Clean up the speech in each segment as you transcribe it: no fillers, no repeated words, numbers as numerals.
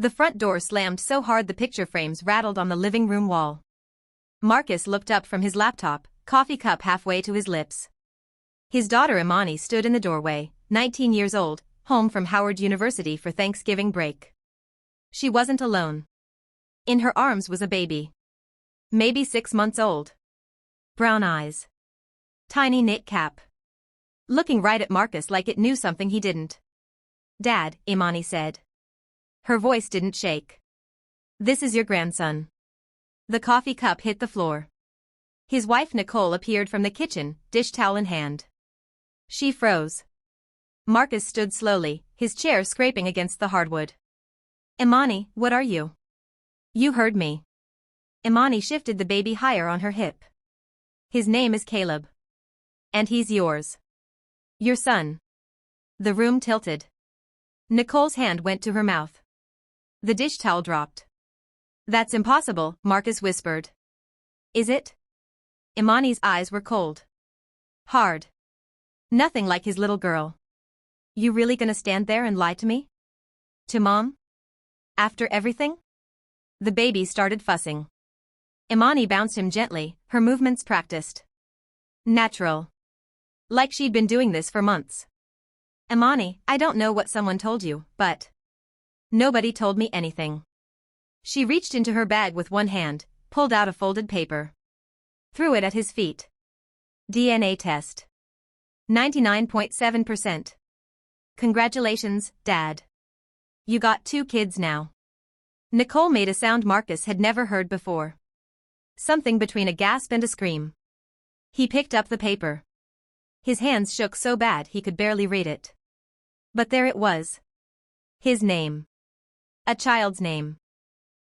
The front door slammed so hard the picture frames rattled on the living room wall. Marcus looked up from his laptop, coffee cup halfway to his lips. His daughter Imani stood in the doorway, 19 years old, home from Howard University for Thanksgiving break. She wasn't alone. In her arms was a baby. Maybe 6 months old. Brown eyes. Tiny knit cap. Looking right at Marcus like it knew something he didn't. "Dad," Imani said. Her voice didn't shake. "This is your grandson." The coffee cup hit the floor. His wife Nicole appeared from the kitchen, dish towel in hand. She froze. Marcus stood slowly, his chair scraping against the hardwood. "Imani, what are you?" "You heard me." Imani shifted the baby higher on her hip. "His name is Caleb. And he's yours. Your son." The room tilted. Nicole's hand went to her mouth. The dish towel dropped. "That's impossible," Marcus whispered. "Is it?" Imani's eyes were cold. Hard. Nothing like his little girl. "You really gonna stand there and lie to me? To Mom? After everything?" The baby started fussing. Imani bounced him gently, her movements practiced. Natural. Like she'd been doing this for months. "Imani, I don't know what someone told you, but nobody told me anything." She reached into her bag with one hand, pulled out a folded paper. Threw it at his feet. DNA test. 99.7%. "Congratulations, Dad. You got 2 kids now." Nicole made a sound Marcus had never heard before. Something between a gasp and a scream. He picked up the paper. His hands shook so bad he could barely read it. But there it was. His name. A child's name.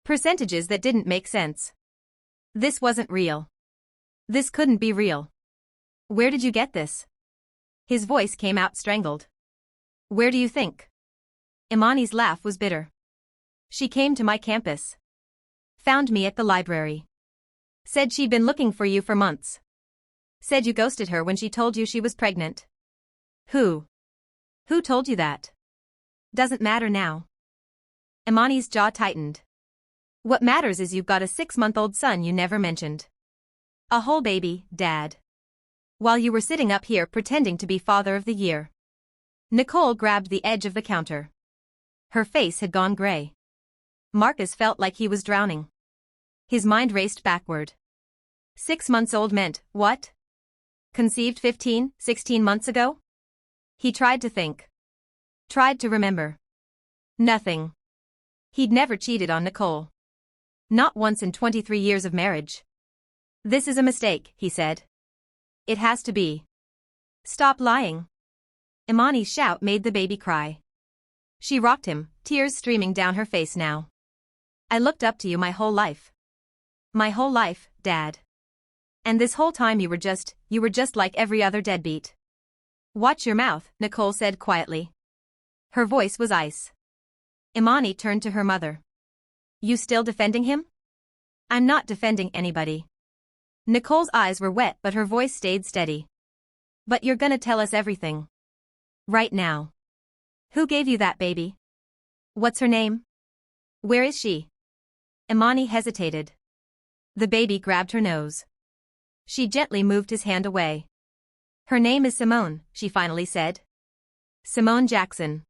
Percentages that didn't make sense. This wasn't real. This couldn't be real. "Where did you get this?" His voice came out strangled. "Where do you think?" Imani's laugh was bitter. "She came to my campus. Found me at the library. Said she'd been looking for you for months. Said you ghosted her when she told you she was pregnant." "Who? Who told you that?" "Doesn't matter now." Imani's jaw tightened. "What matters is you've got a 6-month-old son you never mentioned. A whole baby, Dad. While you were sitting up here pretending to be Father of the Year." Nicole grabbed the edge of the counter. Her face had gone gray. Marcus felt like he was drowning. His mind raced backward. 6 months old meant, what? Conceived 15, 16 months ago? He tried to think. Tried to remember. Nothing. He'd never cheated on Nicole. Not once in 23 years of marriage. "This is a mistake," he said. "It has to be. Stop lying." Imani's shout made the baby cry. She rocked him, tears streaming down her face now. "I looked up to you my whole life. My whole life, Dad. And this whole time you were just like every other deadbeat." "Watch your mouth," Nicole said quietly. Her voice was ice. Imani turned to her mother. "You still defending him?" "I'm not defending anybody." Nicole's eyes were wet but her voice stayed steady. "But you're gonna tell us everything. Right now. Who gave you that baby? What's her name? Where is she?" Imani hesitated. The baby grabbed her nose. She gently moved his hand away. "Her name is Simone," she finally said. "Simone Jackson.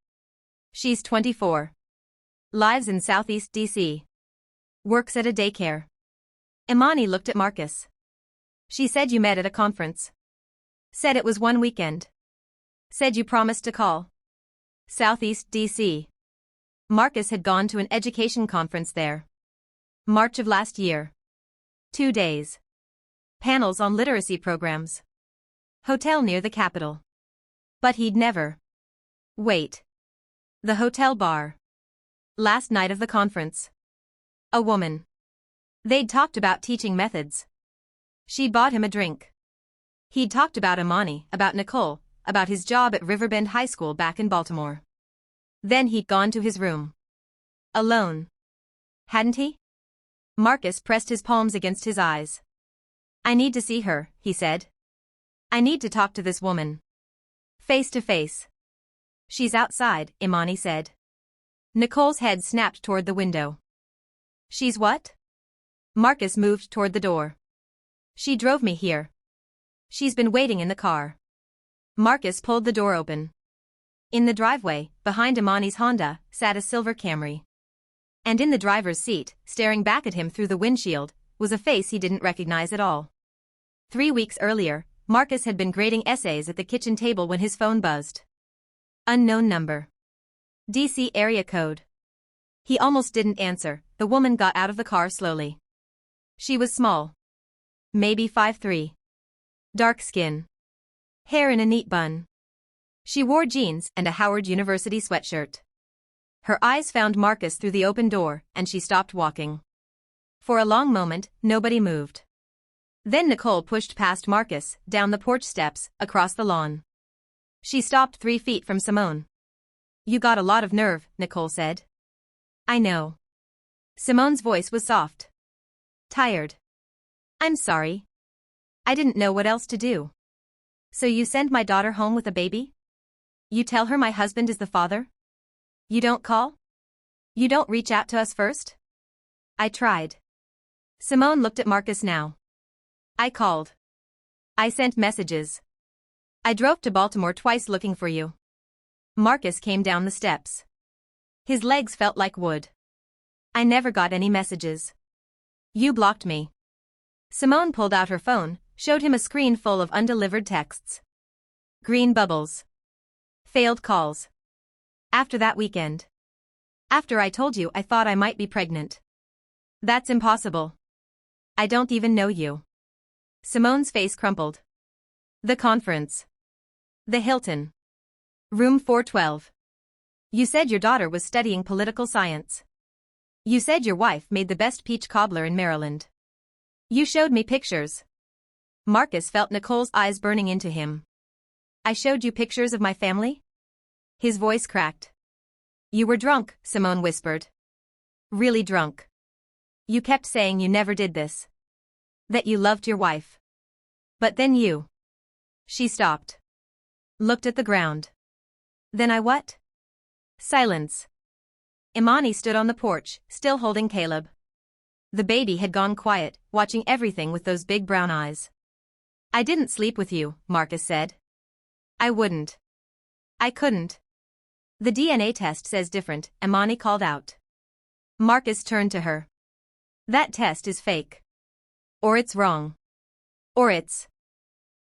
She's 24. Lives in Southeast D.C. Works at a daycare." Imani looked at Marcus. "She said you met at a conference. Said it was one weekend. Said you promised to call. Southeast D.C. Marcus had gone to an education conference there. March of last year. 2 days. Panels on literacy programs. Hotel near the Capitol. But he'd never. Wait. The hotel bar. Last night of the conference. A woman. They'd talked about teaching methods. She'd bought him a drink. He'd talked about Imani, about Nicole, about his job at Riverbend High School back in Baltimore. Then he'd gone to his room. Alone. Hadn't he? Marcus pressed his palms against his eyes. "I need to see her," he said. "I need to talk to this woman. Face to face." "She's outside," Imani said. Nicole's head snapped toward the window. She's what? Marcus moved toward the door. She drove me here. She's been waiting in the car. Marcus pulled the door open. In the driveway, behind Imani's Honda, sat a silver Camry. And in the driver's seat, staring back at him through the windshield, was a face he didn't recognize at all. 3 weeks earlier, Marcus had been grading essays at the kitchen table when his phone buzzed. Unknown number. DC area code. He almost didn't answer. The woman got out of the car slowly. She was small. Maybe 5'3". Dark skin. Hair in a neat bun. She wore jeans and a Howard University sweatshirt. Her eyes found Marcus through the open door, and she stopped walking. For a long moment, nobody moved. Then Nicole pushed past Marcus, down the porch steps, across the lawn. She stopped 3 feet from Simone. You got a lot of nerve, Nicole said. I know. Simone's voice was soft. Tired. I'm sorry. I didn't know what else to do. So you send my daughter home with a baby? You tell her my husband is the father? You don't call? You don't reach out to us first? I tried. Simone looked at Marcus now. I called. I sent messages. I drove to Baltimore twice looking for you. Marcus came down the steps. His legs felt like wood. I never got any messages. You blocked me. Simone pulled out her phone, showed him a screen full of undelivered texts. Green bubbles. Failed calls. After that weekend. After I told you I thought I might be pregnant. That's impossible. I don't even know you. Simone's face crumpled. The conference. The Hilton. Room 412. You said your daughter was studying political science. You said your wife made the best peach cobbler in Maryland. You showed me pictures. Marcus felt Nicole's eyes burning into him. I showed you pictures of my family? His voice cracked. You were drunk, Simone whispered. Really drunk. You kept saying you never did this. That you loved your wife. But then you. She stopped. Looked at the ground. Then I what? Silence. Imani stood on the porch, still holding Caleb. The baby had gone quiet, watching everything with those big brown eyes. I didn't sleep with you, Marcus said. I wouldn't. I couldn't. The DNA test says different, Imani called out. Marcus turned to her. That test is fake. Or it's wrong. Or it's.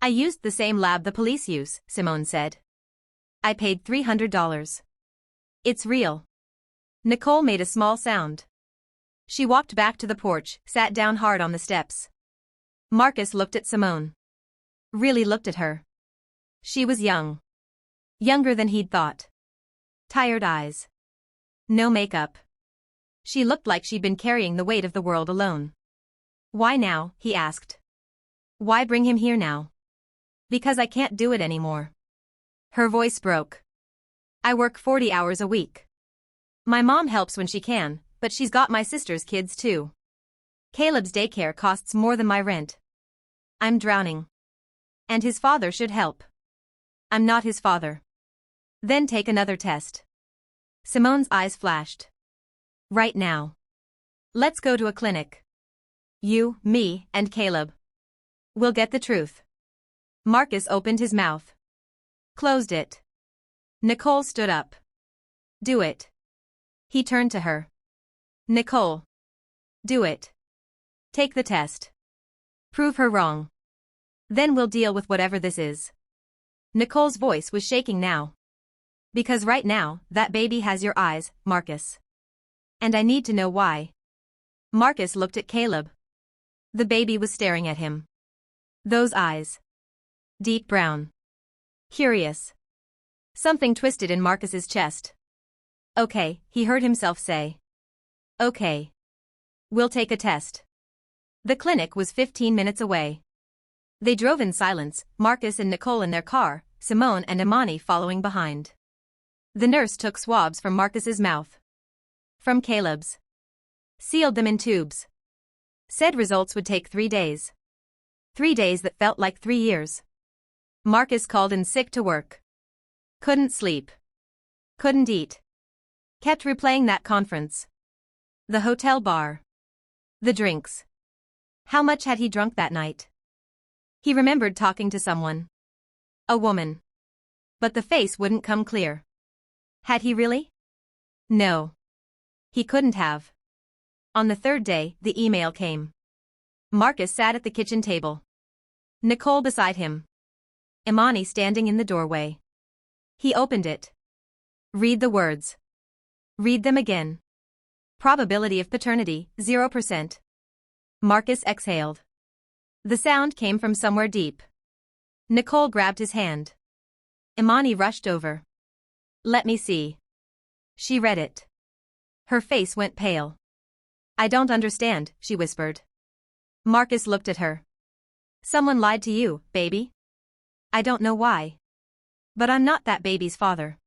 I used the same lab the police use, Simone said. I paid $300. It's real. Nicole made a small sound. She walked back to the porch, sat down hard on the steps. Marcus looked at Simone. Really looked at her. She was young. Younger than he'd thought. Tired eyes. No makeup. She looked like she'd been carrying the weight of the world alone. Why now, he asked. Why bring him here now? Because I can't do it anymore. Her voice broke. I work 40 hours a week. My mom helps when she can, but she's got my sister's kids too. Caleb's daycare costs more than my rent. I'm drowning. And his father should help. I'm not his father. Then take another test. Simone's eyes flashed. Right now. Let's go to a clinic. You, me, and Caleb. We'll get the truth. Marcus opened his mouth. Closed it. Nicole stood up. Do it. He turned to her. Nicole. Do it. Take the test. Prove her wrong. Then we'll deal with whatever this is. Nicole's voice was shaking now. Because right now, that baby has your eyes, Marcus. And I need to know why. Marcus looked at Caleb. The baby was staring at him. Those eyes. Deep brown. Curious. Something twisted in Marcus's chest. Okay, he heard himself say. Okay. We'll take a test. The clinic was 15 minutes away. They drove in silence, Marcus and Nicole in their car, Simone and Imani following behind. The nurse took swabs from Marcus's mouth. From Caleb's. Sealed them in tubes. Said results would take 3 days. 3 days that felt like 3 years. Marcus called in sick to work. Couldn't sleep. Couldn't eat. Kept replaying that conference. The hotel bar. The drinks. How much had he drunk that night? He remembered talking to someone. A woman. But the face wouldn't come clear. Had he really? No. He couldn't have. On the third day, the email came. Marcus sat at the kitchen table. Nicole beside him. Imani standing in the doorway. He opened it. Read the words. Read them again. Probability of paternity, 0%. Marcus exhaled. The sound came from somewhere deep. Nicole grabbed his hand. Imani rushed over. Let me see. She read it. Her face went pale. I don't understand, she whispered. Marcus looked at her. Someone lied to you, baby. I don't know why. But I'm not that baby's father.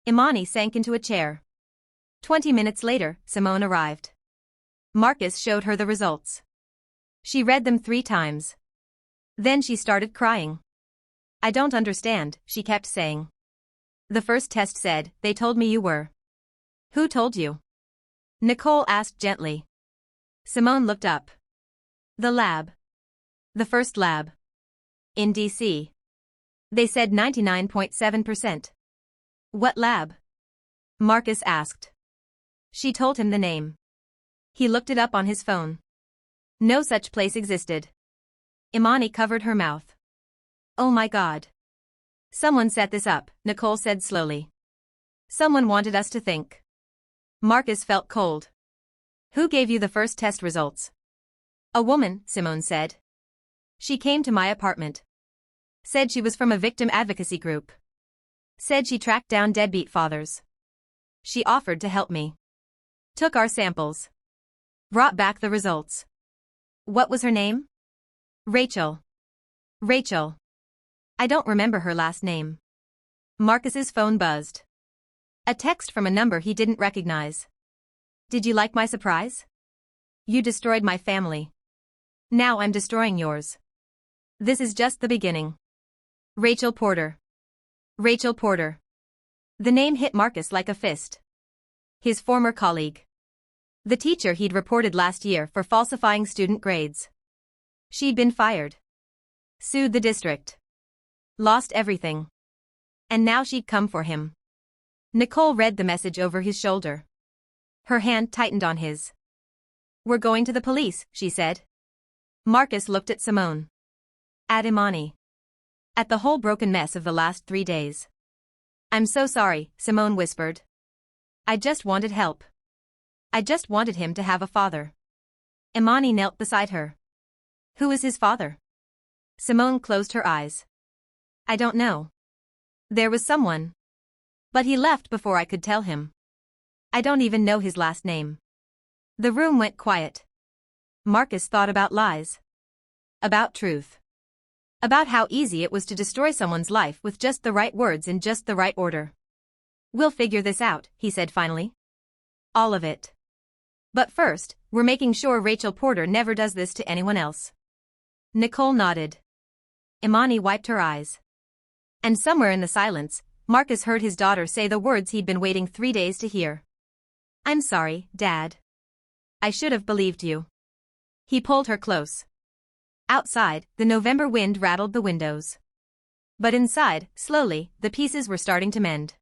Imani sank into a chair. 20 minutes later, Simone arrived. Marcus showed her the results. She read them 3 times. Then she started crying. I don't understand, she kept saying. The first test said, they told me you were. Who told you? Nicole asked gently. Simone looked up. The lab. The first lab. In DC. They said 99.7%. What lab? Marcus asked. She told him the name. He looked it up on his phone. No such place existed. Imani covered her mouth. Oh my God. Someone set this up, Nicole said slowly. Someone wanted us to think. Marcus felt cold. Who gave you the first test results? A woman, Simone said. She came to my apartment. Said she was from a victim advocacy group. Said she tracked down deadbeat fathers. She offered to help me. Took our samples. Brought back the results. What was her name? Rachel. Rachel. I don't remember her last name. Marcus's phone buzzed. A text from a number he didn't recognize. Did you like my surprise? You destroyed my family. Now I'm destroying yours. This is just the beginning. Rachel Porter. Rachel Porter. The name hit Marcus like a fist. His former colleague. The teacher he'd reported last year for falsifying student grades. She'd been fired. Sued the district. Lost everything. And now she'd come for him. Nicole read the message over his shoulder. Her hand tightened on his. We're going to the police, she said. Marcus looked at Simone. At Imani. At the whole broken mess of the last 3 days. I'm so sorry, Simone whispered. I just wanted help. I just wanted him to have a father. Imani knelt beside her. Who is his father? Simone closed her eyes. I don't know. There was someone. But he left before I could tell him. I don't even know his last name. The room went quiet. Marcus thought about lies. About truth. About how easy it was to destroy someone's life with just the right words in just the right order. We'll figure this out, he said finally. All of it. But first, we're making sure Rachel Porter never does this to anyone else. Nicole nodded. Imani wiped her eyes. And somewhere in the silence, Marcus heard his daughter say the words he'd been waiting 3 days to hear. I'm sorry, Dad. I should have believed you. He pulled her close. Outside, the November wind rattled the windows. But inside, slowly, the pieces were starting to mend.